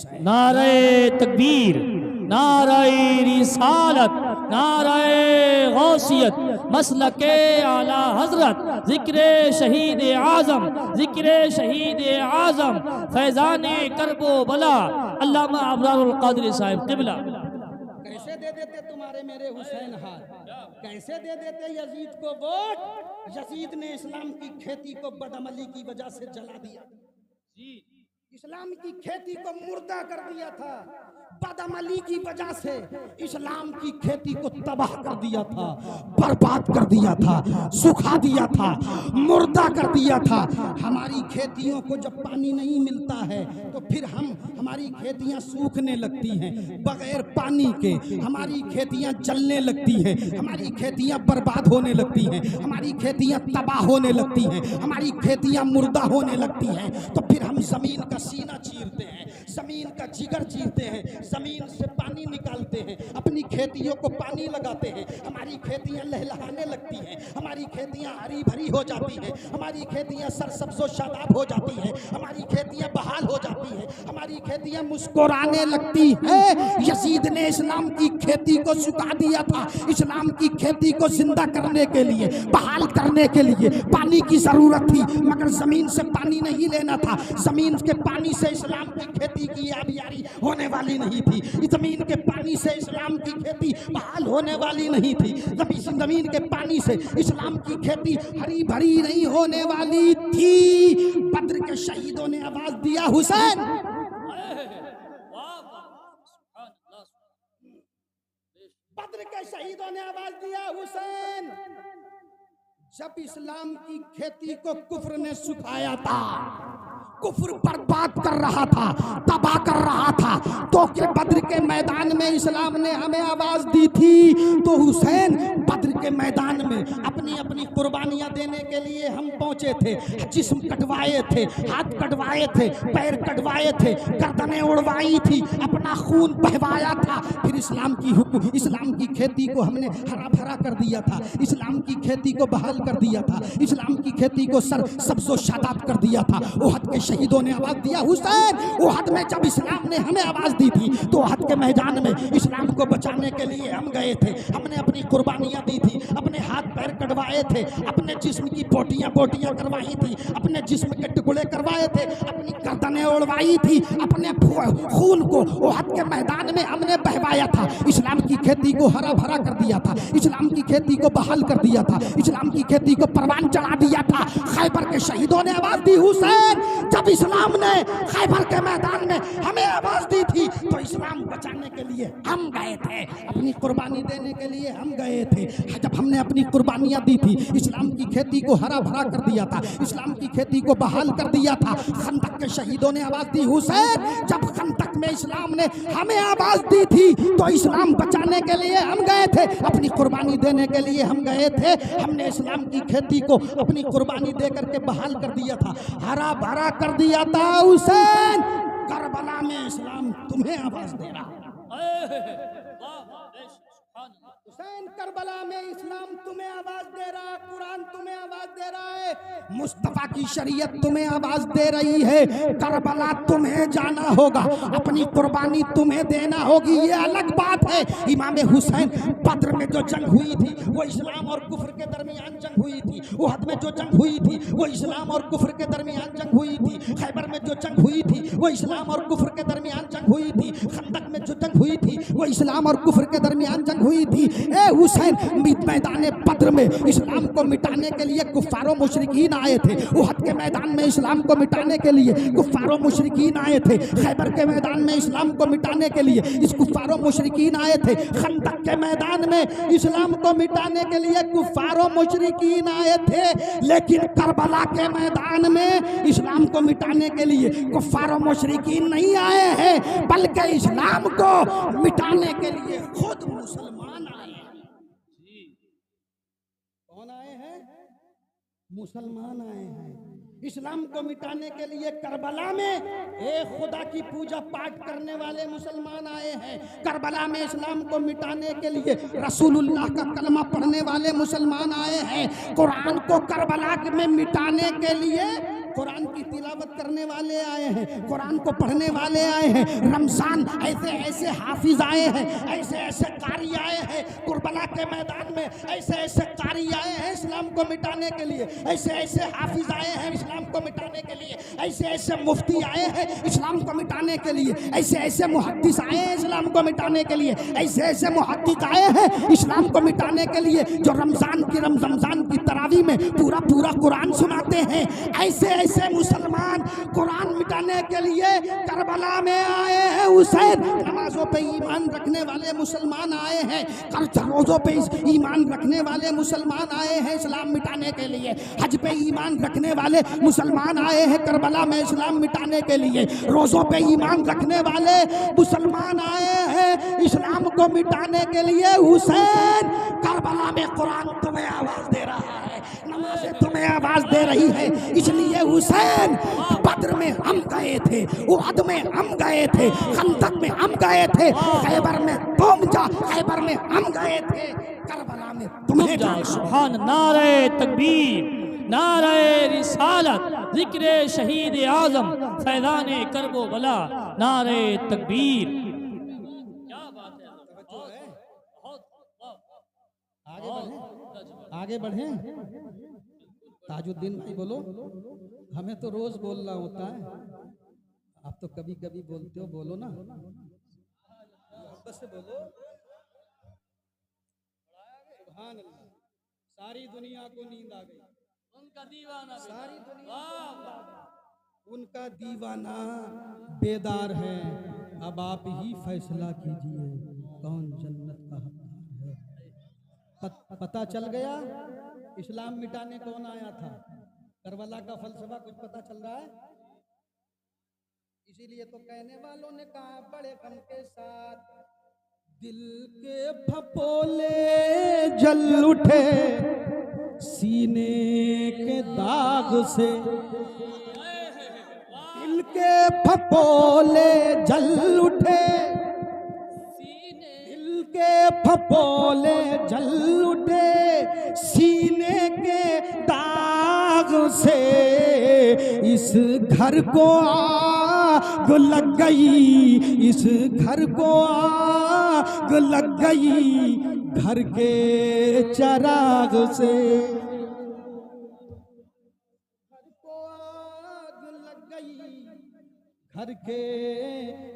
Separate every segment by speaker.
Speaker 1: नारे तकबीर, नारे रिसालत, नारे गौसियत, मसलके आला हजरत, जिक्र शहीद आजम, जिक्र शहीद आजम, फैजाने करबो बला, अल्लामा अबरारुल कादरी साहिब क़िबला।
Speaker 2: कैसे दे देते तुम्हारे मेरे हुसैन हाथ, कैसे दे देते यजीद को वोट। यजीद ने इस्लाम की खेती को बदअमली की वजह से जला दिया, इस्लाम की खेती को मुर्दा कर दिया था, बदअमली की वजह से इस्लाम की खेती को तबाह कर दिया था, बर्बाद कर दिया था, सुखा दिया था, मुर्दा कर दिया था। हमारी खेतियों को जब पानी नहीं मिलता है तो फिर हमारी खेतियां सूखने लगती हैं, बगैर पानी के हमारी खेतियां जलने लगती हैं, हमारी खेतियां बर्बाद होने लगती हैं, हमारी खेतियां तबाह होने लगती हैं, हमारी खेतियां मुर्दा होने लगती हैं। तो फिर हम जमीन का सीना चीरते हैं, जमीन का जिगर चीरते हैं, जमीन से पानी निकालते हैं, अपनी खेतियों को पानी लगाते हैं, हमारी खेतियां लहलहाने लगती हैं, हमारी खेतियां हरी भरी हो जाती हैं, हमारी खेतियां सरसब्ज़ो शादाब हो जाती हैं, हमारी खेतियां बहाल हो जाती हैं, हमारी खेतियां मुस्कुराने लगती हैं। यजीद ने इस्लाम की खेती को सुखा दिया था। इस्लाम की खेती को जिंदा करने के लिए, बहाल करने के लिए पानी की जरूरत थी, मगर जमीन से पानी नहीं लेना था। जमीन के पानी से इस्लाम की खेती की आबियारी होने वाली नहीं थी, जमीन के पानी से इस्लाम की खेती बहाल होने वाली नहीं थी, जमीन के पानी से इस्लाम की खेती हरी भरी नहीं होने वाली थी। बद्र के शहीदों ने आवाज दिया हुसैन, बद्र के शहीदों ने आवाज दिया हुसैन। जब इस्लाम की खेती को कुफ्र ने सुखाया था, कुफ्र बर्बाद कर रहा था, तबाह कर रहा था, तो के बद्र के मैदान में इस्लाम ने हमें आवाज दी थी। तो हुसैन बद्र के मैदान में अपनी अपनी कुर्बानियां देने के लिए हम पहुंचे थे। जिस्म कटवाए थे, हाथ कटवाए थे, पैर कटवाए थे, गर्दनें उड़वाई थी, अपना खून बहवाया था। फिर इस्लाम की खेती को हमने हरा भरा कर दिया था, इस्लाम की खेती को बहाल कर दिया था, इस्लाम की खेती को सब्ज़ो शादाब कर दिया था। ओहद के शहीदों ने आवाज दिया हुसैन। ओहद में जब इस्लाम ने हमें आवाज दी थी तो ओहद के मैदान में इस्लाम को बचाने के लिए हम गए थे, हमने अपनी कुर्बानियां दी थी, अपने हाथ पैर कटवाए थे, अपने जिस्म की बोटियां करवाई थी, अपने जिस्म के टुकड़े करवाए थे, अपनी गर्दनें उड़वाई थी, अपने खून को ओहद के मैदान में हमने बहवाया था। इस्लाम की खेती को हरा भरा कर दिया था, इस्लाम की खेती को बहाल कर दिया था, इस्लाम की खेती को परवान चढ़ा दिया था। खैबर के शहीदों ने आवाज दी हुसैन। जब इस्लाम ने खैबर के मैदान में हमें आवाज दी थी तो इस्लाम बचाने के लिए हम गए थे, अपनी कुर्बानी देने के लिए हम गए थे। जब हमने अपनी कुर्बानियां दी थी, इस्लाम की खेती को हरा भरा कर दिया था, इस्लाम की खेती को बहाल कर दिया था। खंदक के शहीदों ने आवाज दी हुसैन। जब खंदक में इस्लाम ने हमें आवाज दी थी तो इस्लाम बचाने के लिए हम गए थे, अपनी कुर्बानी देने के लिए हम गए थे। हमने इस्लाम की खेती को अपनी कुर्बानी दे करके बहाल कर दिया था, हरा भरा कर दिया था। हुसैन, करबला में इस्लाम तुम्हें आवाज दे रहा है। हुसैन, करबला में इस्लाम तुम्हें आवाज दे रहा है, कुरान तुम्हें आवाज दे रहा है, मुस्तफा की शरीयत तुम्हें आवाज दे रही है। करबला तुम्हें जाना होगा, अपनी कुर्बानी तुम्हें देना होगी, ये अलग बात है। इमाम हुसैन, बद्र में जो जंग हुई थी वो इस्लाम और कुफ्र के दरमियान जंग हुई थी। ओहद में जो जंग हुई थी वो इस्लाम और कुफ्र के दरमियान जंग हुई थी। खैबर में जो जंग हुई थी वो इस्लाम और कुफ्र के दरमियान जंग हुई थी। खंदक में जो जंग हुई थी वो इस्लाम और कुफ्र के दरमियान जंग हुई थी। ए हुसैन, मैदान बद्र में इस्लाम को मिटाने के लिए कुफ्फारों मुशरिकीन आए थे। ओहद के मैदान में इस्लाम को मिटाने के लिए कुफ्फारों मुशरिकीन आए थे। खैबर के मैदान में इस्लाम को मिटाने के लिए इस कुफ्फारों मुशरिकीन आए थे। खंदक के मैदान में इस्लाम को मिटाने के लिए कुफ्फारों मुशरिकीन आए थे। लेकिन करबला के मैदान में इस्लाम को मिटाने के लिए कुफ्फारों मुशरिकीन नहीं आए हैं, बल्कि इस्लाम को मिटाने के लिए खुद मुसलमान आए हैं। कौन आए हैं? मुसलमान आए हैं। इस्लाम को मिटाने के लिए करबला में एक खुदा की पूजा पाठ करने वाले मुसलमान आए हैं। करबला में इस्लाम को मिटाने के लिए रसूलुल्लाह का कलमा पढ़ने वाले मुसलमान आए हैं। कुरान को करबला में मिटाने के लिए कुरान की तिलावत करने वाले आए हैं, कुरान को पढ़ने वाले आए हैं। रमजान ऐसे ऐसे हाफिज आए हैं, ऐसे ऐसे कारी आए हैं कुर्बला के मैदान में, ऐसे ऐसे कारी आए हैं इस्लाम को मिटाने के लिए, ऐसे ऐसे हाफिज आए हैं इस्लाम को मिटाने के लिए, ऐसे ऐसे मुफ्ती आए हैं इस्लाम को मिटाने के लिए, ऐसे ऐसे मुहद्दिस आए हैं इस्लाम को मिटाने के लिए, ऐसे ऐसे मुहद्दिस आए हैं इस्लाम को मिटाने के लिए, जो रमजान की तरावी में पूरा पूरा कुरान सुनाते हैं। ऐसे ऐसे मुसलमान कुरान मिटाने के लिए करबला में आए हैं। हुसैन नमाजों पे ईमान रखने वाले मुसलमान आए हैं, रोजों पे ईमान रखने वाले मुसलमान आए हैं इस्लाम मिटाने के लिए, हज पे ईमान रखने वाले मुसलमान आए हैं करबला में इस्लाम मिटाने के लिए, रोजों पे ईमान रखने वाले मुसलमान आए हैं इस्लाम को मिटाने के लिए। हुसैन करबला में कुरान तुम्हें आवाज दे रहा है, नमाज़ें तुम्हें आवाज दे रही है, इसलिए हुसैन बद्र में हम गए थे, उहद में हम गए थे, खंदक में हम गए थे, खैबर में तुम जा, खैबर में हम गए थे, करबला में तुम्हें जाना।
Speaker 1: सुभान नारे तकबीर, नारे रिसालत, जिक्रे शहीद आजम, फैज़ाने करबो बला, नारे तकबीर। क्या बात है,
Speaker 2: आगे बढ़े। ताजुद्दीन भाई बोलो, हमें तो रोज बोलना होता है, आप तो कभी कभी बोलते हो, बोलो ना, बस से बोलो। सुभान अल्लाह, सारी दुनिया को नींद आ गई,
Speaker 1: उनका दीवाना,
Speaker 2: सारी दुनिया उनका दीवाना बेदार है। अब आप ही फैसला कीजिए कौन जन्नत का हकदार है। पता चल गया इस्लाम मिटाने कौन आया था, करबला का फलसफा कुछ पता चल रहा है। इसीलिए तो कहने वालों ने कहा बड़े गम के साथ, दिल के फपोले जल उठे सीने के दाग से, दिल के फपोले जल उठे, दिल के फपोले जल उठे सीने के दाग से, इस घर को आग लग गई, इस घर को आग लग गई, घर के चराग से, घर को आग लग गई, घर के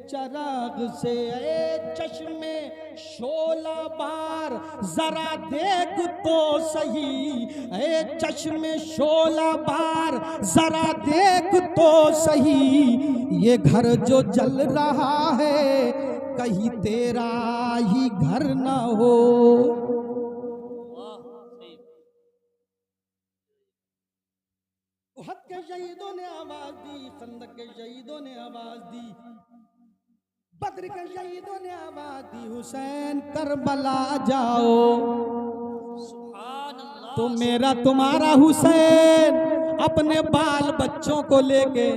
Speaker 2: चराग से। ए चश्मे शोला बार जरा देख तो सही, ए चश्मे शोला बार जरा देख तो सही, ये घर जो जल रहा है कहीं तेरा ही घर ना हो। उहद के शहीदों ने आवाज दी, खंदक के शहीदों ने आवाज दी, बद्र के शहीदों ने आवाज दी, हुसैन करबला जाओ। तो मेरा तुम्हारा हुसैन अपने बाल बच्चों को लेके,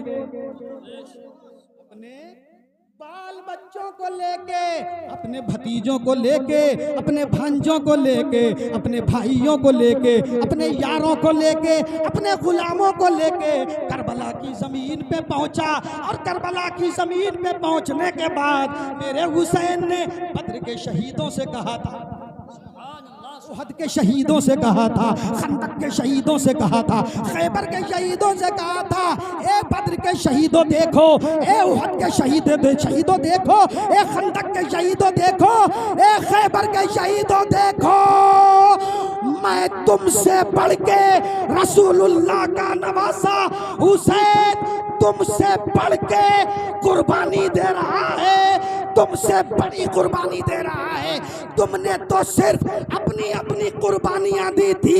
Speaker 2: अपने बाल बच्चों को लेके, अपने भतीजों को लेके, अपने भांजों को लेके, अपने भाइयों को लेके, अपने यारों को लेके, अपने गुलामों को लेके करबला की जमीन पे पहुंचा। और करबला की जमीन पे पहुंचने के बाद मेरे हुसैन ने बद्र के शहीदों से कहा था, उहद के शहीदों से कहा था, खंदक के शहीदों से कहा था, खैबर के शहीदों से कहा था, ए बद्र के शहीदों देखो, ए उहद के शहीदों देखो, ए खंदक के शहीदों देखो, ए खैबर के शहीदों देखो, मैं तुमसे बढ़ के रसूलुल्लाह का नवासा हुसैन तुमसे बढ़ के कुर्बानी दे रहा है, तुमसे बड़ी कुर्बानी दे रहा है। तुमने तो सिर्फ अपनी अपनी कुर्बानियां दी थी,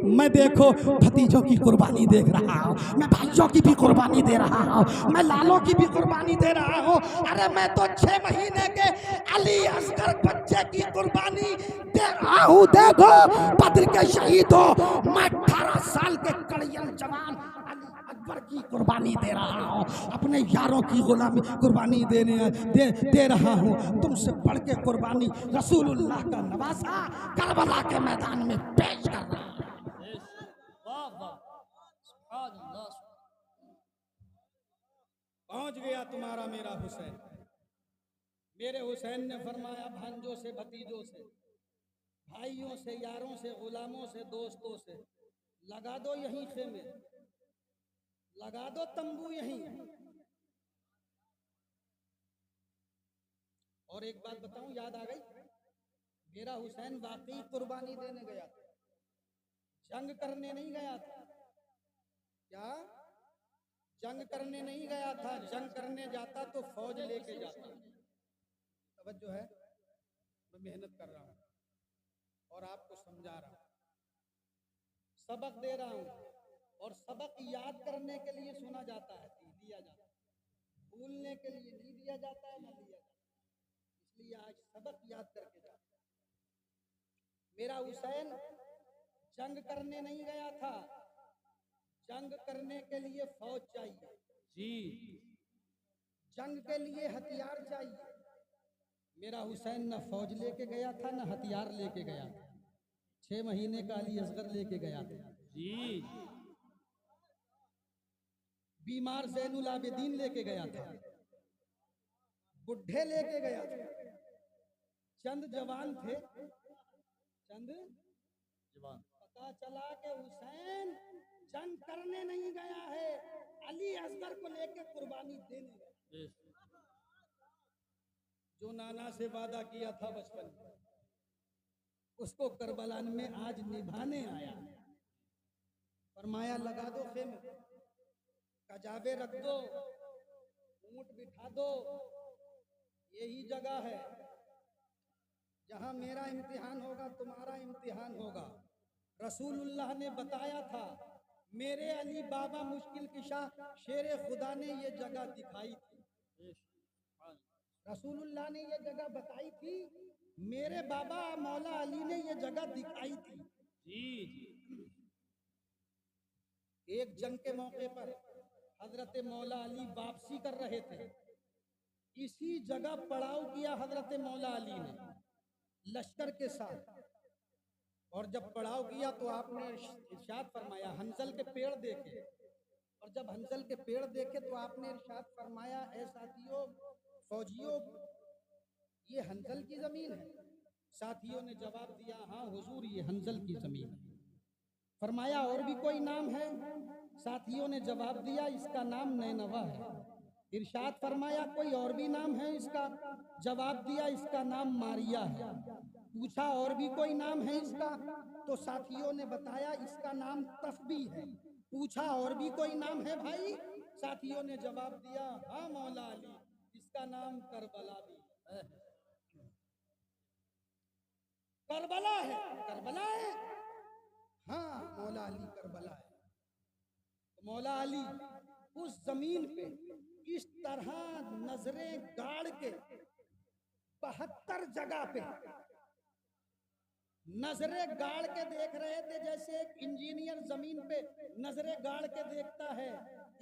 Speaker 2: मैं देखो भतीजों की कुर्बानी देख रहा हूँ, मैं भाइयों की भी कुर्बानी दे रहा हूँ, मैं लालों की भी कुर्बानी दे रहा हूँ। अरे मैं तो 6 महीने के अली असगर बच्चे की कुर्बानी दे रहा हूँ। देखो बद्र के शहीदों, मैं 18 साल के कड़ियल जवान अकबर की कुर्बानी दे रहा हूँ, अपने यारों की गुलामी कुर्बानी दे रहा हूँ। तुमसे बढ़ के कुर्बानी रसूलुल्लाह का नवासा करबला के मैदान में पेश कर रहा हूँ। पहुंच गया तुम्हारा मेरा हुसैन। मेरे हुसैन ने फरमाया भांजों से, भतीजों से, भाइयों से, यारों से, गुलामों से, दोस्तों से, लगा दो यहीं खेमे, लगा दो तंबू यहीं। और एक बात बताऊं, याद आ गई, मेरा हुसैन वाकई कुर्बानी देने गया था, जंग करने नहीं गया था। क्या? जंग करने नहीं गया था। जंग करने जाता तो फौज लेके जाता। तवज्जो है, मैं मेहनत कर रहा हूं और आपको समझा रहा हूं, सबक दे रहा हूं। और सबक याद करने के लिए सुना जाता है, दिया जाता है, भूलने के लिए नहीं दिया जाता है, ना दिया जाता है। इसलिए आज सबक याद करके जाता है। मेरा हुसैन जंग करने नहीं गया था, जंग करने के लिए फौज चाहिए
Speaker 1: जी।
Speaker 2: जंग के लिए हथियार चाहिए। मेरा हुसैन न फौज लेके गया था, न हथियार लेके गया था। 6 महीने का अली असगर लेके गया था
Speaker 1: जी।
Speaker 2: बीमार ज़ैनुल आबिदीन लेके गया था, बुढ़े लेके गया था, चंद जवान थे, चंद
Speaker 1: जवान।
Speaker 2: पता चला कि हुसैन जंग करने नहीं गया है, अली असगर को लेके कुर्बानी देने गया। जो नाना से वादा किया था बचपन में, उसको करबला में आज निभाने आया। फरमाया लगा दो खेमे, कजावे रख दो, ऊंट बिठा दो, यही जगह है जहां मेरा इम्तिहान होगा, तुम्हारा इम्तिहान होगा। रसूलुल्लाह ने बताया था, मेरे अली बाबा मुश्किल किशा शेरे खुदा ने ये जगह दिखाई थी। रसूलुल्लाह ने ये जगह बताई थी, मेरे बाबा मौला अली ने ये जगह दिखाई थी।
Speaker 1: जी।
Speaker 2: एक जंग के मौके पर हजरत मौला अली वापसी कर रहे थे, इसी जगह पड़ाव किया हजरत मौला अली ने लश्कर के साथ। और जब पड़ाव किया तो आपने इरशाद फरमाया, हंजल के पेड़ देखे, और जब हंजल के पेड़ देखे तो आपने इरशाद फरमाया, ऐ साथियों, फौजियों, ये हंजल की जमीन है। साथियों ने जवाब दिया, हाँ हुजूर, ये हंजल की जमीन है। फरमाया और भी कोई नाम है? साथियों ने जवाब दिया, इसका नाम नैनवा है। इरशाद फरमाया, कोई और भी नाम है इसका? जवाब दिया, इसका नाम मारिया है। पूछा और भी कोई नाम है इसका? तो साथियों ने बताया, इसका नाम तफबी है। पूछा और भी कोई नाम है भाई? साथियों ने जवाब दिया, हाँ मौला अली, इसका नाम करबला भी है। करबला है, करबला है, हाँ मौला अली करबला है। तो मौला अली उस जमीन पे इस तरह नजरें गाड़ के 72 जगह पे नजरें गाड़ के देख रहे थे, जैसे एक इंजीनियर जमीन पे नजरें गाड़ के देखता है,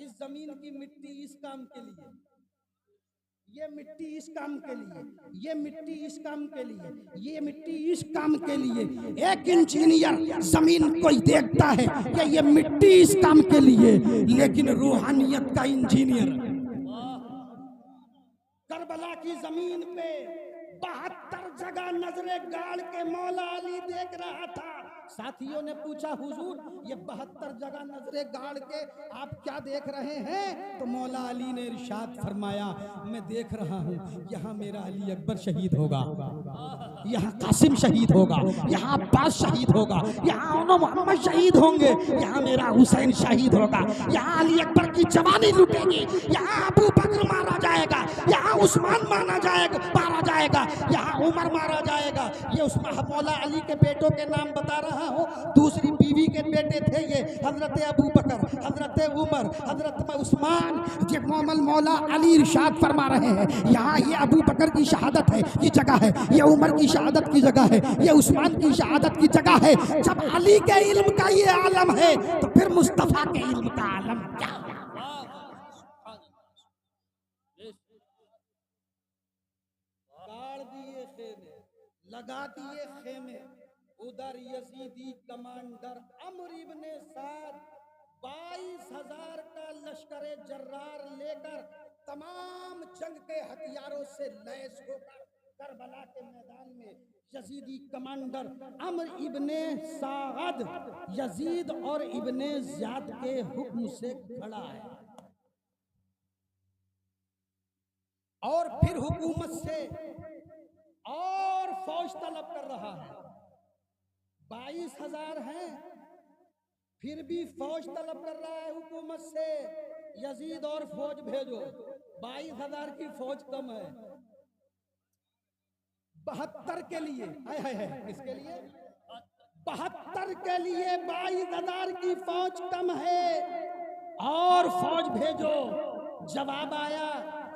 Speaker 2: इस जमीन की मिट्टी इस काम के लिए, ये मिट्टी इस काम के लिए, ये मिट्टी इस काम के लिए, ये मिट्टी इस काम के लिए। एक इंजीनियर जमीन को देखता है कि ये मिट्टी इस काम के लिए, लेकिन रूहानियत का इंजीनियर करबला की जमीन पे 72 जगह नजरे गाड़ के मौला अली देख रहा था। साथियों ने पूछा, हुजूर ये 72 जगह नजरे गाड़ के आप क्या देख रहे हैं? तो मौला अली ने इरशाद फरमाया, मैं देख रहा हूँ यहाँ मेरा अली अकबर शहीद होगा, यहाँ कासिम शहीद होगा, यहाँ अब्बास शहीद होगा, यहाँ मोहम्मद शहीद होंगे, यहाँ मेरा हुसैन शहीद होगा, यहाँ अली अकबर की जवानी लुटेगी, यहाँ अबू बकर मारा जाएगा, यहाँ उस्मान मारा जाएगा, यहाँ उमर मारा जाएगा। ये उस्मान मौला अली के बेटों के नाम बता रहा हूँ। दूसरी बीवी के बेटे थे ये हजरत अबू बकर, हजरत उमर, हजरत उस्मान। जब मौला अली इरशाद फरमा रहे हैं, यहाँ ये अबू बकर की शहादत है की जगह है, ये उमर की शहादत की जगह है, ये उस्मान की शहादत की जगह है। जब अली के इल्म का ये आलम है तो फिर मुस्तफा के इल्म का आलम क्या? गाड़ दिए खेमे, लगा दिए खेमे, उधर यजीदी कमांडर अमर इब्ने साद 22,000 का लश्कर जर्रार लेकर तमाम जंग के हथियारों से लैस होकर करबला के मैदान में यजीदी कमांडर अम्र इब्ने साद यजीद और इब्ने ज़ियाद के हुक्म से खड़ा है और फिर हुकूमत से और फौज तलब कर रहा है। 22,000 हैं, फिर भी फौज तलब कर रहा है हुकूमत से, यजीद और फौज भेजो। 22,000 की फौज कम है। 72 के लिए किसके लिए? 72 के लिए 22,000 की फौज कम है और फौज भेजो। जवाब आया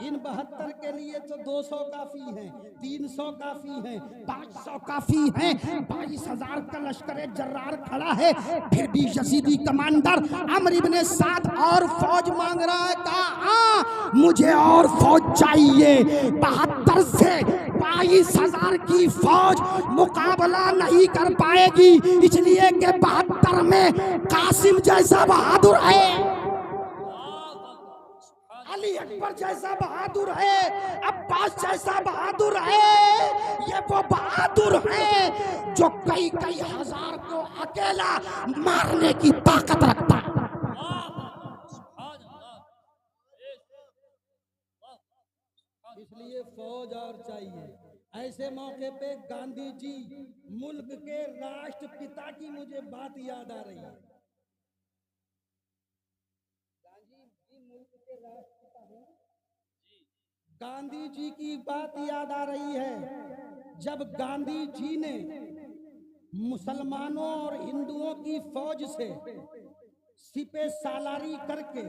Speaker 2: इन 72 के लिए तो 200 काफी हैं, 300 काफी हैं, 500 काफी हैं। 22,000 का लश्कर जर्रार खड़ा है, फिर भी यजीदी कमांडर अम्र इब्ने साद और फौज मांग रहा है। कहा मुझे और फौज चाहिए। 72 से 22,000 की फौज मुकाबला नहीं कर पाएगी, इसलिए कि 72 में कासिम जैसा बहादुर है, अली अकबर जैसा बहादुर है, अब्बास जैसा बहादुर है। ये वो बहादुर है जो कई कई हजार को अकेला मारने की ताकत रखता है। इसलिए फौज और चाहिए। ऐसे मौके पे गांधी जी मुल्क के राष्ट्रपिता की मुझे बात याद आ रही है। गांधी जी की बात याद आ रही है जब गांधी जी ने मुसलमानों और हिंदुओं की फौज से सिपे सालारी करके,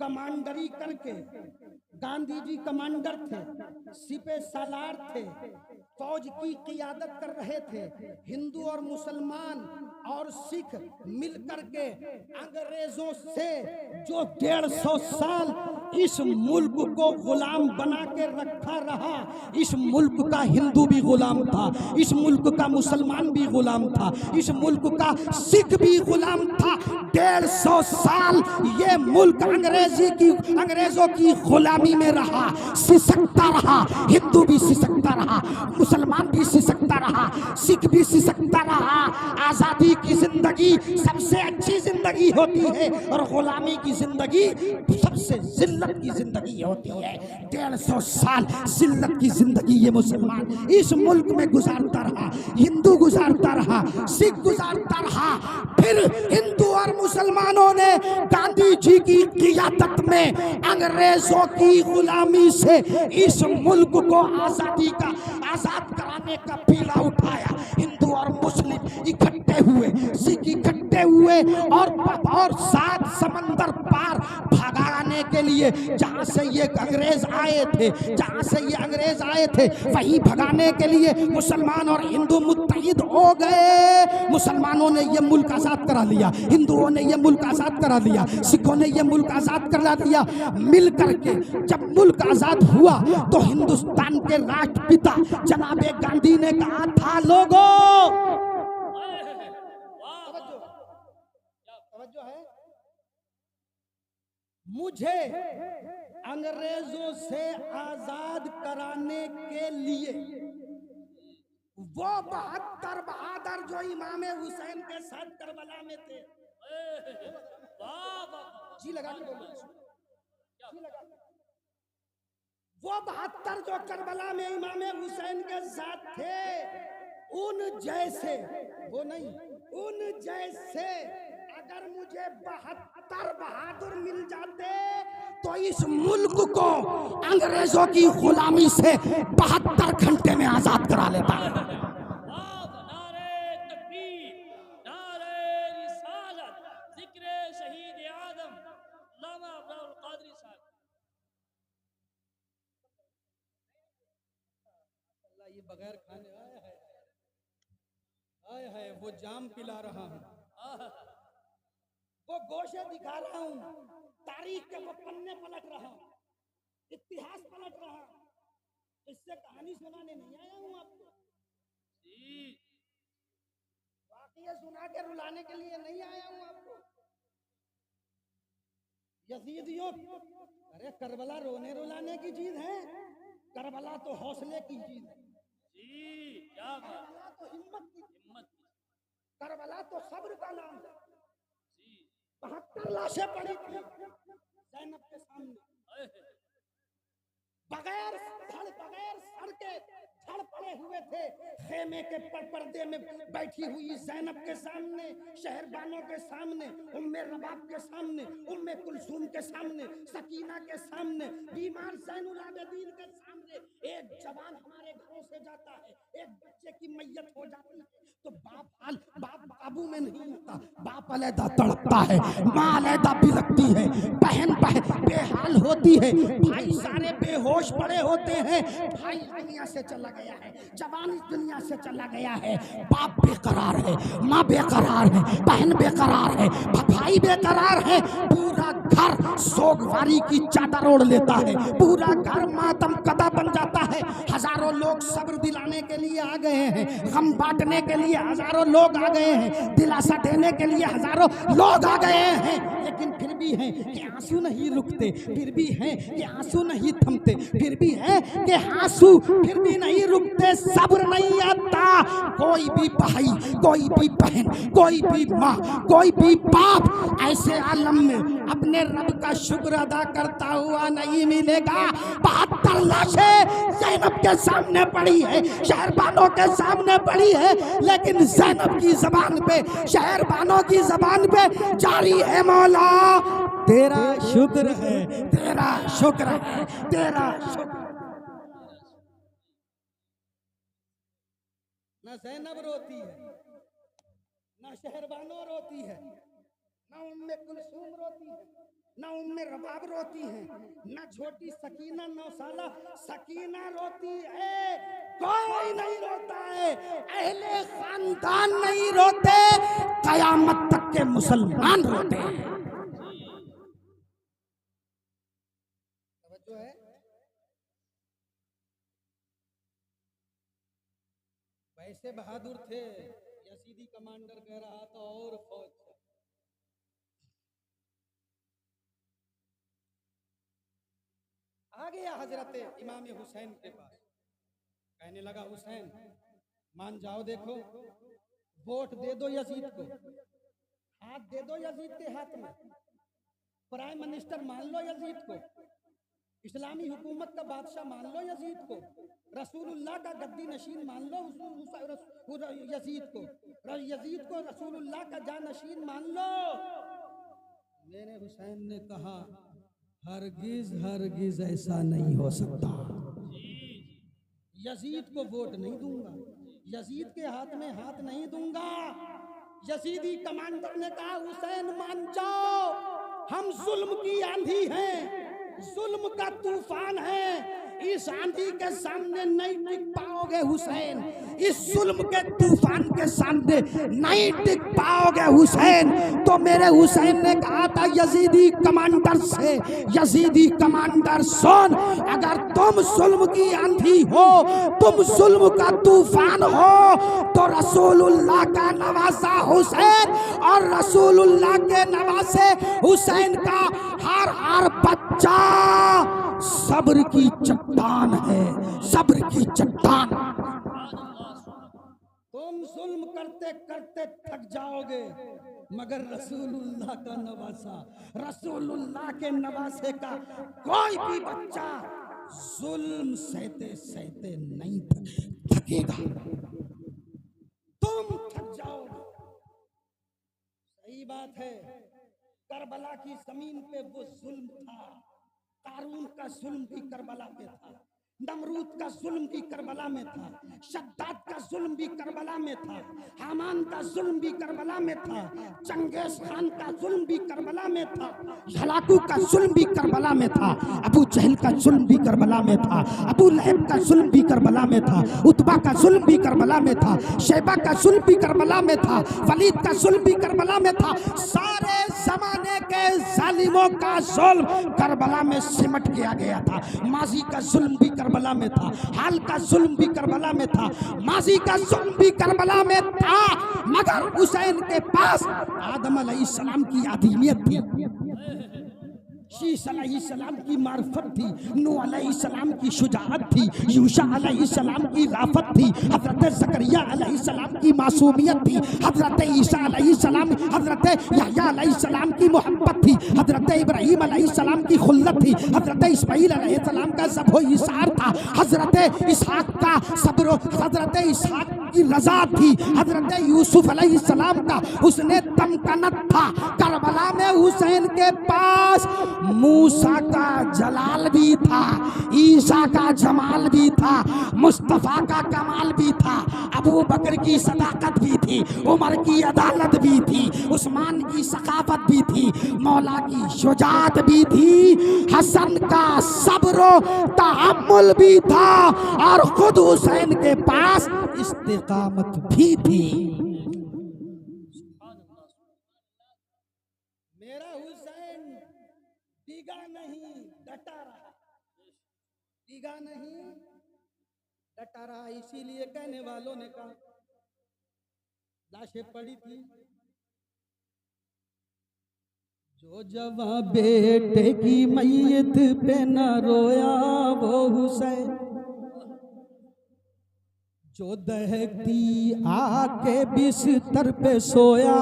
Speaker 2: कमांडरी करके, गांधी जी कमांडर थे, सिपे सालार थे, फौज की क़ियादत कर रहे थे। हिंदू और मुसलमान और सिख मिलकर के अंग्रेजों से जो 150 साल इस मुल्क को गुलाम बना के रखा रहा, इस मुल्क का हिंदू भी गुलाम था, इस मुल्क का मुसलमान भी गुलाम था, इस मुल्क का सिख भी गुलाम था। 150 साल ये मुल्क अंग्रेजों की गुलामी में रहा, सिसकता रहा। हिंदू भी सिसकता रहा, मुसलमान भी सिसकता रहा, सिख भी सिसकता रहा। आजादी की जिंदगी सबसे अच्छी जिंदगी होती है और गुलामी की जिंदगी सबसे जिल्लत की जिंदगी होती है। 150 साल जिल्लत की जिंदगी ये मुसलमान इस मुल्क में गुजारता रहा, हिंदू गुजारता रहा, सिख गुजारता रहा। फिर हिंदू और मुसलमानों ने गांधी जी की क़ियादत में अंग्रेजों की गुलामी से इस मुल्क को आजाद कराने का पीला उठाया। हिंदू और मुस्लिम इकट्ठे हुए, सिख इकट्ठे हुए और 7 समंदर पार भगाने के लिए जहां से ये अंग्रेज आए थे, वही भगाने के लिए मुसलमान और हिंदू मुत्तहिद हो गए। मुसलमानों ने ये मुल्क आजाद करा लिया, हिंदुओं ने ये मुल्क आजाद करा लिया, सिखों ने ये मुल्क आजाद करा दिया। मिल करके जब मुल्क आजाद हुआ तो हिंदुस्तान के राष्ट्रपिता जनाबे गांधी ने कहा था, लोगों तवज्जो है, मुझे अंग्रेजों से आजाद कराने के लिए वो 72 बहादुर जो इमाम हुसैन के साथ करबला में थे, जी लगा के बोलो, जी लगा, वो 72 जो करबला में इमाम हुसैन के साथ थे, उन जैसे अगर मुझे 72 बहादुर मिल जाते तो इस मुल्क को अंग्रेजों की गुलामी से 72 घंटे में आजाद करा लेता। ये बगैर खाने आया है, वो जाम पिला रहा हूँ, वो गोशे दिखा रहा हूँ, तारीख के वो पन्ने पलट रहा हूँ, इतिहास पलट रहा हूँ। इससे कहानी सुनाने नहीं आया हूँ आपको, वाक़या सुना के रुलाने के लिए नहीं आया हूँ आपको। यजीदियों अरे करबला रोने रुलाने की चीज है, करबला तो हौसले की चीज है।
Speaker 1: जी क्या बात,
Speaker 2: करबला तो हिम्मत की,
Speaker 1: हिम्मत की।
Speaker 2: करबला तो सब्र का नाम है।
Speaker 1: जी
Speaker 2: 72 लाशें पड़ी थी ज़ैनब के सामने,
Speaker 1: हाय हाय।
Speaker 2: बगैर धड़ बगैर सर के धड़ पड़े हुए थे। खेमे के पर्दे में बैठी हुई ज़ैनब के सामने, शहरबानों के सामने, उम्मे रबाब के सामने, उम्मे कुलसूम के सामने, सकीना के सामने, बीमार ज़ैनुल आबिदीन के सामने। एक जवान हमारे घरों से जाता है, एक बच्चे की मैयत हो जाती है तो बाप काबू में नहीं होता, बाप अलैदा तड़पता है, माँ अलैदा बिलखती है, बहन बेहाल होती है, भाई सारे बेहोश पड़े होते हैं। भाई दुनिया से चला गया है, जवान इस दुनिया से चला गया है, बाप बेकरार है, माँ बेकरार है, बहन बेकरार है, भाई बेकरार है। पूरा घर सोगवारी की चादर ओढ़ लेता है, पूरा घर मातम कदा बन जाता है। हजारों लोग सब्र दिलाने के लिए आ गए हैं, गम बांटने के लिए हजारों लोग आ गए हैं, दिलासा देने के लिए हजारों लोग आ गए हैं। लेकिन फिर भी हैं कि आंसू नहीं रुकते, फिर भी हैं कि आंसू नहीं थमते, फिर भी हैं कि आंसू फिर भी नहीं रुकते, सब्र नहीं आता। कोई भी भाई, कोई भी बहन, कोई भी माँ, कोई भी बाप ऐसे आलम में अपने रब का शुक्र अदा करता हुआ नहीं मिलेगा। 72 लाशें ज़ैनब के सामने पड़ी है, शहरबानों के सामने पड़ी है, लेकिन ज़ैनब की ज़बान पे, शहरबानों की ज़बान पे जारी है, मौला तेरा शुक्र है, तेरा शुक्र है, तेरा शुक्र। ना ज़ैनब रोती है, ना शहरबानों रोती है, ना उम्मे कुलसूम रोती है, ना उम्मे रबाब रोती है, ना छोटी सकीना नौसाला सकीना रोती है। कोई नहीं रोता है, अहले खानदान नहीं रोते, कयामत तक के मुसलमान रोते हैं। तवज्जो है? वैसे बहादुर थे, यजीदी कमांडर कह रहा था और फौज आ गया हजरत इमाम हुसैन के पास, कहने लगा हुसैन मान जाओ, देखो वोट दे दो यजीद को, हाथ दे दो यजीद के हाथ में, प्राइम मिनिस्टर मान लो यजीद को, इस्लामी हुकूमत का बादशाह मान लो यजीद को, रसूलुल्लाह का गद्दी नशीन मान लो यजीद को रसूलुल्लाह का जानशीन मान लो। मेरे हुसैन ने कहा हरगिज हरगिज ऐसा नहीं हो सकता, यजीद को वोट नहीं दूंगा, यजीद के हाथ में हाथ नहीं दूंगा। यजीदी कमांडर ने कहा हुसैन मान जाओ, हम जुल्म की आंधी हैं, जुल्म का तूफान है, इस आंधी के सामने नहीं टिक पाओगे हुसैन, इस जुल्म के तूफान के सामने नहीं टिक पाओगे हुसैन। तो मेरे हुसैन ने कहा था यजीदी कमांडर से, यजीदी कमांडर सुन, अगर तुम जुल्म की आंधी हो, तुम जुल्म का तूफान हो, तो रसूलुल्लाह का नवासा हुसैन और रसूलुल्लाह के नवासे हुसैन का हर बच्चा सब्र की चट्टान है, सब्र की चट्टान। तुम जुल्म करते करते थक जाओगे, मगर रसूलुल्लाह का नवासा, रसूलुल्लाह के नवासे का कोई भी बच्चा जुल्म सहते सहते नहीं थकेगा। तुम थक जाओगे। सही बात है, करबला की जमीन पे वो जुल्म था, कारून का जुल्म भी करबला पे था, नमरूद का जुल्म भी करबला में था, शद्दाद का जुल्म भी करबला में था, हामान का जुल्म भी करबला में था, चंगेज खान का जुल्म भी करबला में था, हलाकू का जुल्म भी करबला में था, अबू जहल का जुल्म भी करबला में था, अबू लहब का जुल्म भी करबला में था, उतबा का जुल्म भी करबला में था, शैबा का जुल्म भी करबला में था, वलीद का जुल्म भी करबला में था। सारे जमाने के जालिमों का जुल्म करबला में सिमट किया गया था। माजी का जुल्म भी करबला में था, हाल का जुल्म भी करबला में था, माजी का जुल्म भी करबला में था, मगर हुसैन के पास आदम अलैहिस्सलाम की आदमियत थी, शीश अलैहिस्सलाम की मार्फत थी, नूह अलैहिस्सलाम की शुजाअत थी, यूशा अलैहिस्सलाम की राफत थी, हजरत ज़करिया अलैहिस्सलाम की मासूमियत थी, हजरत ईसा अलैहिस्सलाम, हजरत यहया अलैहिस्सलाम की मोहब्बत थी, हजरत इब्राहीम अलैहिस्सलाम की खुल्लत थी, हजरत इस्माईल अलैहिस्सलाम का ज़ब्ह इसार था, हजरत इसहाक का सब्र, हजरत इसहाक की रजा थी, हजरत यूसुफ अलैहिस्सलाम का हुस्ने तमकनत था। करबला में हुसैन के पास मूसा का जलाल भी था, ईसा का जमाल भी था, मुस्तफा का कमाल भी था, अबू बकर की सदाकत भी थी, उमर की अदालत भी थी, उस्मान की सकाफत भी थी, मौला की शुजात भी थी, हसन का सब्र तहम्मुल भी था और खुद हुसैन के पास इस्तिकामत भी थी। मेरा हुसैन डिगा नहीं डटा रहा, डिगा नहीं डटा रहा। इसीलिए कहने वालों ने कहा, लाशें पड़ी थी, जो जवां बेटे की मैयत पे न रोया वो हुसैन, जो दहकती आके बिस्तर पे सोया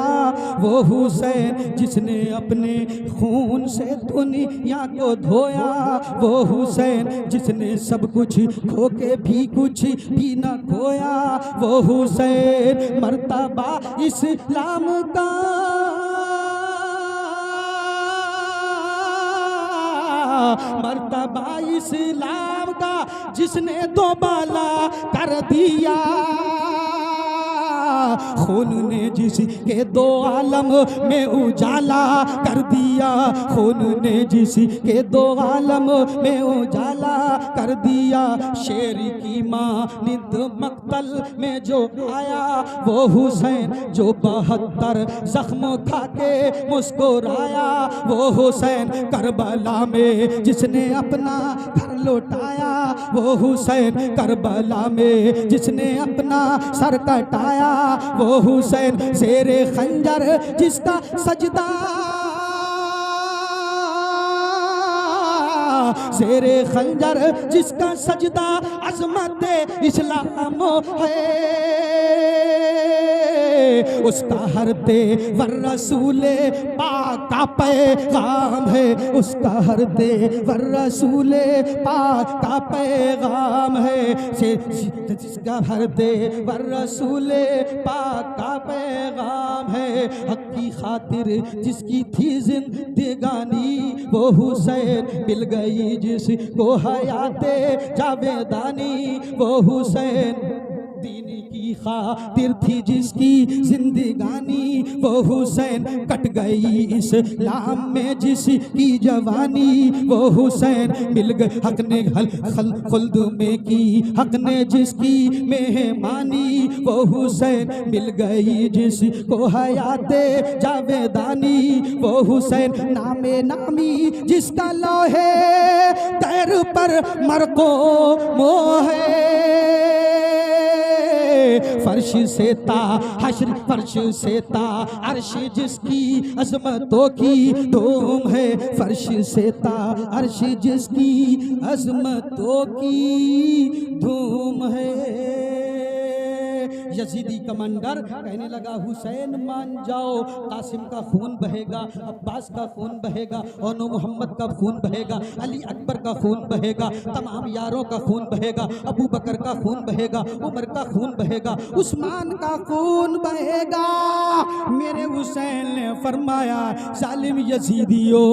Speaker 2: वो हुसैन, जिसने अपने खून से दुनिया को धोया वो हुसैन, जिसने सब कुछ खो के भी कुछ भी न खोया वो हुसैन, मर्तबा इस्लाम का मर्तबा इस्लाम का जिसने दोबाला कर दिया, खून ने जिसके दो आलम में उजाला कर दिया, खून ने जिसके दो आलम में उजाला कर दिया, शेर की मानिंद मक्तल में जो आया वो हुसैन, जो 72 जख्म खा के मुस्कुराया वो हुसैन, करबला में जिसने अपना घर लौटाया वो हुसैन, करबला में जिसने अपना सर कटाया वो हुसैन, शेरे खंजर जिसका सजदा, शेरे खंजर जिसका सजदा अज़मत इस्लाम है, उसका हर तेवर रसूले पाक का पैगाम है, उसका हर तेवर रसूले पाक का पैगाम है, जिसका हर तेवर रसूले पाक का पैगाम है, हक की खातिर जिसकी थी जिंदगानी वो हुसैन, मिल गई जिसको हयाते जावेदानी वो हुसैन, दीन की खातिर थी जिसकी जिंदगानी वो हुसैन, कट गई इस्लाम में जिसकी जवानी वो हुसैन, मिल गए हक ने खुल्द में की हक ने जिसकी मेहमानी वो हुसैन, मिल गई जिसको हयाते जावेदानी वो हुसैन, नामे नामी जिसका लोहे तैर पर मरको मोह फर्श से ता हश्र फर्श से ता अर्श जिसकी अज़मतों की धूम है, फर्श से ता अर्श जिसकी अज़मतों की धूम है। यजीदी कमांडर कहने लगा हुसैन मान जाओ, कासिम का खून बहेगा, अब्बास का खून बहेगा, ओनो मोहम्मद का खून बहेगा, अली अकबर का खून बहेगा, तमाम यारों का खून बहेगा, अबू बकर का खून बहेगा, उमर का खून बहेगा, उस्मान का खून बहेगा। मेरे हुसैन ने फरमाया जालिम यजीदियो,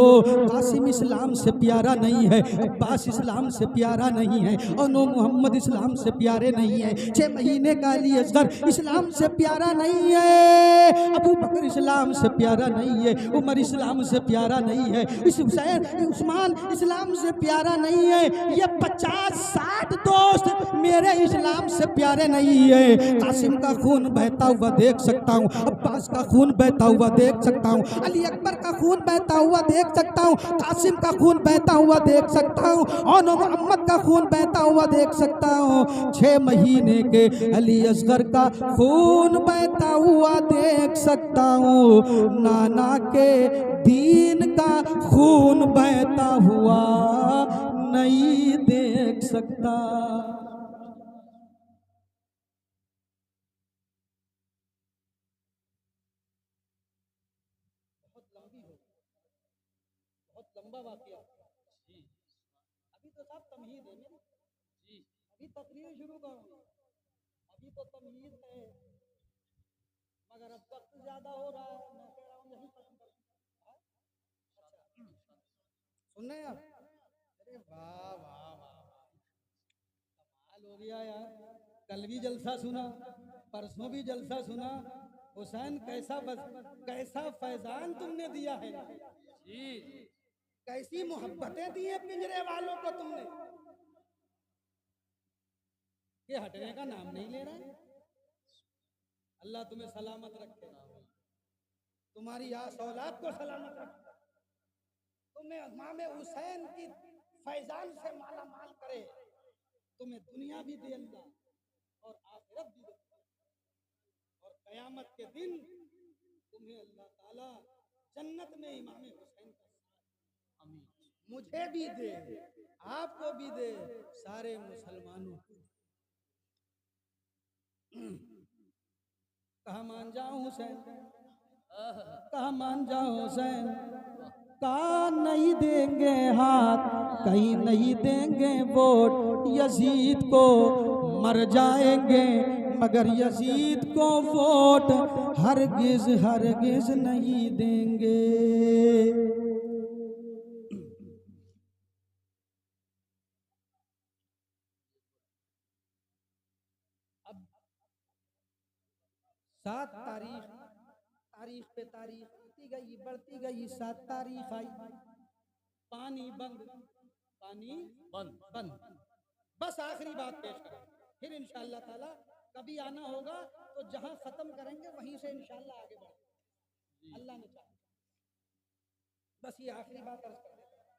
Speaker 2: कासिम इस्लाम से प्यारा नहीं है, अब्बास इस्लाम से प्यारा नहीं है, ओनो मोहम्मद इस्लाम से प्यारे नहीं है, 6 महीने का अली असगर इस्लाम से प्यारा नहीं है, अबू बकर इस्लाम से प्यारा नहीं है, उमर इस्लाम से प्यारा नहीं है, इस हुसैन उस्मान इस्लाम से प्यारा नहीं है। ये 50-60 8 दोस्त मेरे इस्लाम से प्यारे नहीं है। कासिम का खून बहता हुआ देख सकता हूँ, अब्बास का खून बहता हुआ देख सकता हूँ, अली अकबर का खून बहता हुआ देख सकता हूँ, कासिम का खून बहता हुआ देख सकता हूँ, और मोहम्मद का खून बहता हुआ देख सकता हूँ। 6 महीने के अली असगर का खून बहता हुआ देख सकता हूँ। नाना के दीन का खून बहता हुआ नहीं देख सकता। बहुत लंबा वाकया।
Speaker 1: जी
Speaker 2: अभी तो साहब तमहीद है मेरी,
Speaker 1: जी
Speaker 2: अभी तकरीर शुरू करूंगा, अभी तो तमहीद है, मगर अब वक्त ज्यादा हो रहा है, मैं कह रहा हूँ यही खत्म कर दूं। हाँ? सुन रहे हैं आप? अरे वाह वाह वाह वाह, कमाल हो गया यार। कल भी जलसा सुना, परसों भी जलसा सुना। हुसैन कैसा फैजान तुमने दिया है,
Speaker 1: जी
Speaker 2: कैसी मोहब्बतें दी हैं पिंजरे वालों को तुमने। ये हटने का नाम नहीं ले रहा है। अल्लाह तुम्हें सलामत रखे, तुम्हारी आस औलाद को सलामत रखे, तुम्हें इमाम हुसैन की फैजान से माला माल करे, तुम्हें दुनिया भी दे अल्लाह और आखिरत भी दे, और कयामत के दिन तुम्हें अल्लाह ताला जन्नत में इमाम हुसैन का साथ
Speaker 1: अमीन
Speaker 2: मुझे भी दे, आपको भी दे, सारे मुसलमानों को। कहा मान जाओ हुसैन, कहा मान जाओ हुसैन, कहा नहीं देंगे हाथ, कहीं नहीं देंगे वोट, यजीद को मर जाएंगे मगर यजीद को वोट हरगिज हरगिज नहीं देंगे। अब 7 तारीख पे तारीख बढ़ती गई 7 तारीख आई, पानी बंद, पानी
Speaker 1: बंद
Speaker 2: बंद। बस आखिरी बात पेश करें, फिर इंशाअल्लाह ताला कभी आना होगा तो जहां खत्म करेंगे वहीं से इंशाअल्लाह आगे बढ़ेंगे, अल्लाह ने चाहा। बस ये आखिरी बात अर्ज कर देता हूं,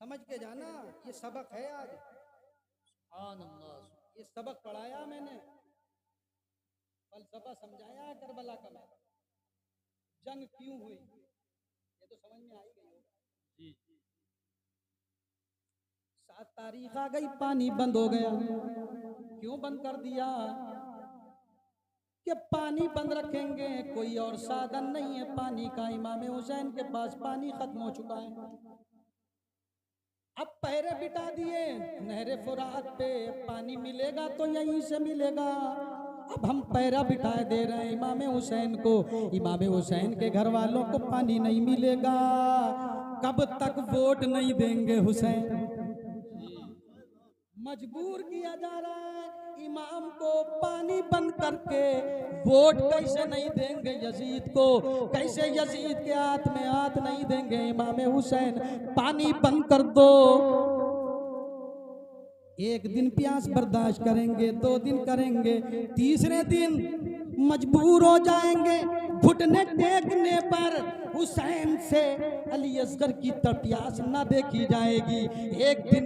Speaker 2: समझ के जाना, ये सबक है आज,
Speaker 1: सुभान अल्लाह।
Speaker 2: ये सबक पढ़ाया मैंने, फलसफा समझाया है करबला का, मैं जंग क्यों हुई ये तो समझ में आई गई होगा।
Speaker 1: जी
Speaker 2: 7 तारीख आ गई, पानी बंद हो गया। क्यों बंद कर दिया? कि पानी बंद रखेंगे, कोई और साधन नहीं है पानी का, इमाम हुसैन के पास पानी खत्म हो चुका है। अब पहरे बिठा दिए नहरे फुरात पे, पानी मिलेगा तो यहीं से मिलेगा। अब हम पहरा बिठा दे रहे हैं इमाम हुसैन को, इमाम हुसैन के घर वालों को पानी नहीं मिलेगा। कब तक वोट नहीं देंगे हुसैन? मजबूर किया जा रहा है इमाम को, पानी बंद करके वोट कैसे नहीं देंगे यजीद को, कैसे यजीद के हाथ में हाथ नहीं देंगे इमाम हुसैन, पानी बंद कर दो। 1 दिन प्यास बर्दाश्त करेंगे, 2 दिन करेंगे, तीसरे दिन मजबूर हो जाएंगे। घुटने टेकने पर हुसैन से अली असगर की प्यास न देखी जाएगी। 1 दिन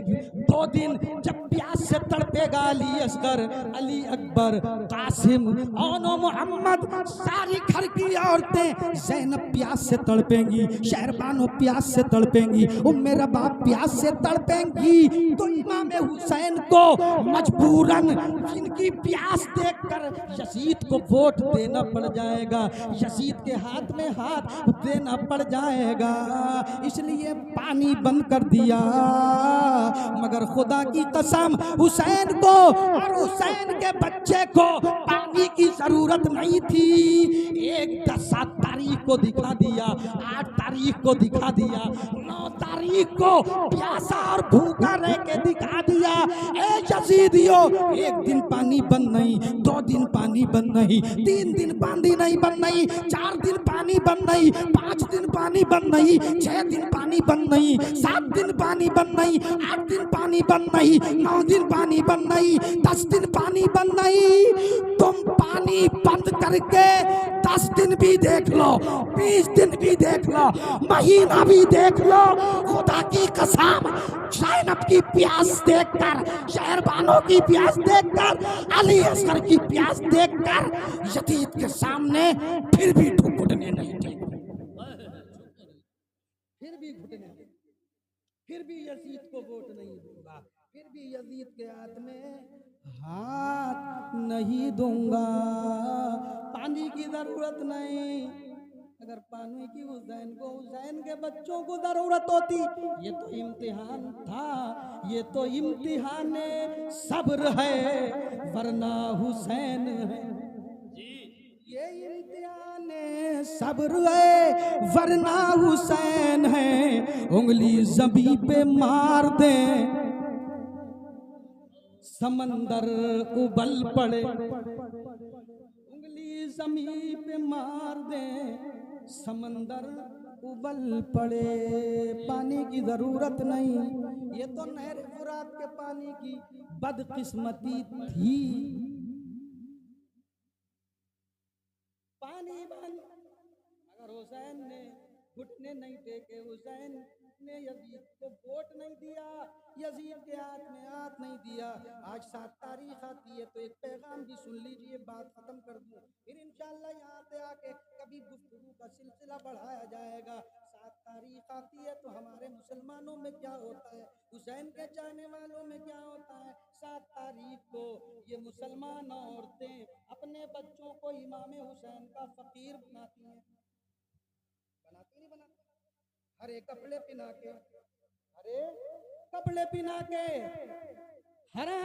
Speaker 2: 2 दिन जब प्यास से तड़पेगा अली असगर, अली अकबर, कासिम और मोहम्मद, सारी घर की औरतें, ज़ैनब प्यास से तड़पेंगी, शहरबानो प्यास से तड़पेंगी, उम्मे रबा प्यास से तड़पेंगी। तो इमाम हुसैन को मजबूरन इनकी प्यास देखकर यजीद को वोट देना पड़ जाएगा, यजीद के हाथ में हाथ देना पड़ जाएगा। इसलिए पानी बंद कर दिया। मगर खुदा की कसम हुसैन को और हुसैन के बच्चे को पानी की जरूरत नहीं थी। 7 तारीख को दिखा दिया, 8 तारीख को दिखा दिया, 9 तारीख को प्यासा और भूखा रह के दिखा दिया ए यजीदियो, एक दिन पानी बंद नहीं, 2 दिन पानी बंद नहीं, 3 दिन पानी नहीं बंद नहीं, 4 दिन पानी बंद नहीं, 5 दिन पानी बंद नहीं, 6 दिन पानी बंद नहीं, 7 दिन पानी बंद नहीं, 8 दिन पानी बंद नहीं, 9 दिन पानी बंद नहीं, 10 दिन पानी बंद नहीं। तुम पानी बंद करके 10 दिन भी देख लो, 20 दिन भी देख लो, महीना भी देख लो, खुदा की कसम ज़ैनब की प्यास देखकर, शहरबानों की प्यास देखकर, अली असगर की प्यास देखकर यजीद के सामने फिर भी घुटने नहीं टेके, फिर भी घुटने नहीं, फिर भी यजीद को वोट नहीं दूंगा, फिर भी यजीद के हाथ में हाथ नहीं दूंगा। पानी की जरूरत नहीं, अगर पानी की हुसैन के बच्चों को जरूरत होती, ये तो इम्तिहान था, ये तो इम्तिहान सब्र है, वरना हुसैन है। ये इम्तिहान सब्र है, वरना हुसैन है। उंगली ज़मीं पे मार दे, समंदर उबल पड़े, उंगली ज़मीं पे मार दे, समंदर उबल पड़े। पानी की जरूरत नहीं, ये तो नहर फुरात के पानी की बदकिस्मती थी। पानी अगर हुसैन ने घुटने नहीं टेके, हुसैन ने यजीद को वोट नहीं दिया, यजीद के हाथ में हाथ नहीं दिया। आज 7 तारीख आती है तो एक पैगाम भी सुन लीजिए, बात खत्म कर दूं, फिर इंशाल्लाह यहाँ से आके कभी गुफ्तगू का सिलसिला बढ़ाया जाएगा। 7 तारीख आती है तो हमारे मुसलमानों में क्या होता है, हुसैन के चाहने वालों में क्या होता है। 7 तारीख को ये मुसलमान औरतें अपने बच्चों को इमाम हुसैन का फकीर बनाती हैं, बनाती नहीं बनाती, हरे कपड़े पिना के, हरे कपड़े पिना के, हरा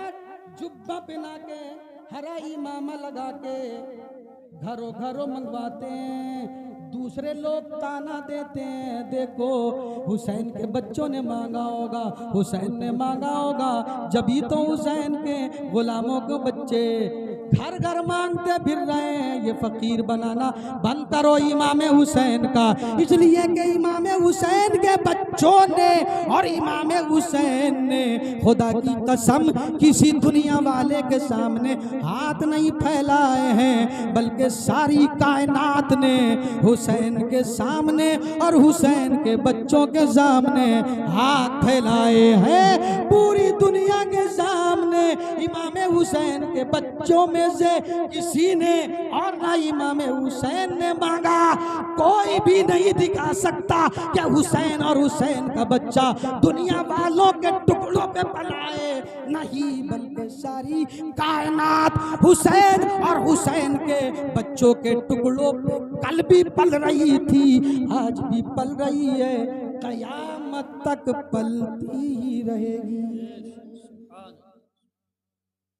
Speaker 2: जुब्बा पिना के, हरा इमामा लगा के घरों घरों मंगवाते हैं। दूसरे लोग ताना देते हैं, देखो हुसैन के बच्चों ने मांगा होगा, हुसैन ने मांगा होगा, जब तो हुसैन के गुलामों के बच्चे घर घर मांगते फिर रहे हैं। ये फकीर बनाना बंद करो इमाम हुसैन का, इसलिए कि इमाम हुसैन के बच्चों ने और इमाम हुसैन ने खुदा की कसम किसी दुनिया वाले के सामने हाथ नहीं फैलाए हैं, बल्कि सारी कायनात ने हुसैन के सामने और हुसैन के बच्चों के सामने हाथ फैलाए हैं। पूरी दुनिया के सामने इमाम हुसैन के बच्चों में से किसी ने और ना इमाम हुसैन ने मांगा। कोई भी नहीं दिखा सकता कि हुसैन और हुसैन का बच्चा दुनिया वालों के टुकड़ों पे पलाए, नहीं, बल्कि सारी कायनात हुसैन और हुसैन के बच्चों के टुकड़ों पे कल भी पल रही थी, आज भी पल रही है, कयामत तक पलती ही रहेगी।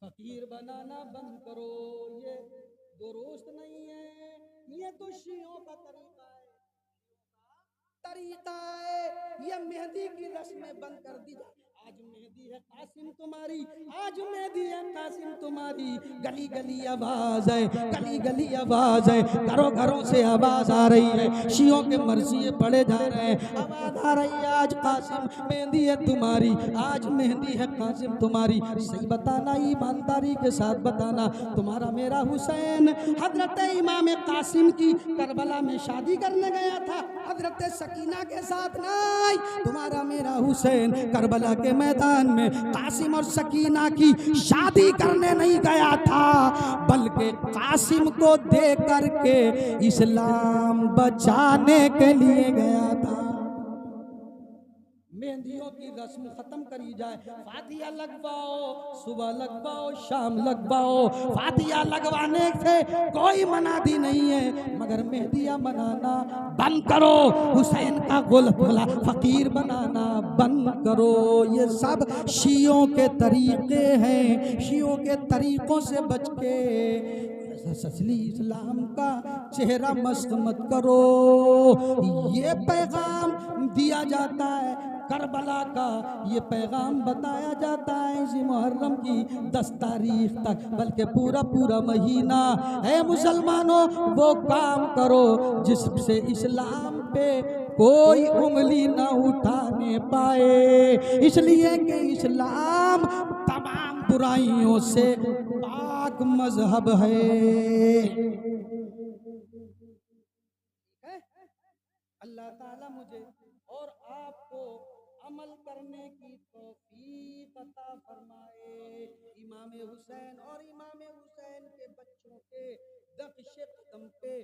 Speaker 2: फकीर बनाना बंद करो, ये दुरुस्त नहीं है, ये तो शियों का तरीका है। ये मेहंदी की रस्में बंद कर दी जाए। आज मेहंदी है कासिम तुम्हारी, आज मेहंदी है कासिम तुम्हारी, गली गली आवाज है, गली गली आवाज है, घरों घरों से आवाज आ रही है, शियों के मर्ज़िए पड़े जा रहे हैं, आवाज आ रही है, आज कासिम मेहंदी है तुम्हारी, आज मेहंदी है कासिम तुम्हारी। सही बताना, ईमानदारी के साथ बताना, तुम्हारा मेरा हुसैन हजरत इमाम कासिम की करबला में शादी करने गया था, हजरत सकीना के साथ नहीं। तुम्हारा मेरा हुसैन करबला के मैदान में कासिम और सकीना की शादी करने नहीं गया था, बल्कि कासिम को दे करके इस्लाम बचाने के लिए गया था। मेहंदियों की रस्म खत्म करी जाए, फातिया लगवाओ, सुबह लगवाओ, शाम लगवाओ, फातिया लगवाने से कोई मनादी नहीं है, मगर मेहंदियां बनाना बंद करो, हुसैन का गुलाम फकीर बनाना बंद करो। ये सब शियों के तरीके हैं, शियों के तरीकों से बच के असली इस्लाम का चेहरा मस्त मत करो। ये पैगाम दिया जाता है करबला का ये पैगाम बताया जाता है इसी मुहर्रम की 10 तारीख तक, बल्कि पूरा पूरा महीना। है मुसलमानों, वो काम करो जिससे इस्लाम पे कोई उंगली न उठाने पाए, इसलिए कि इस्लाम तमाम बुराइयों से पाक मजहब है। अल्लाह ताला मुझे और आपको अमल करने की तौफीक अता फरमाए। इमाम हुसैन और इमाम हुसैन के बच्चों के नक्शे कदम पे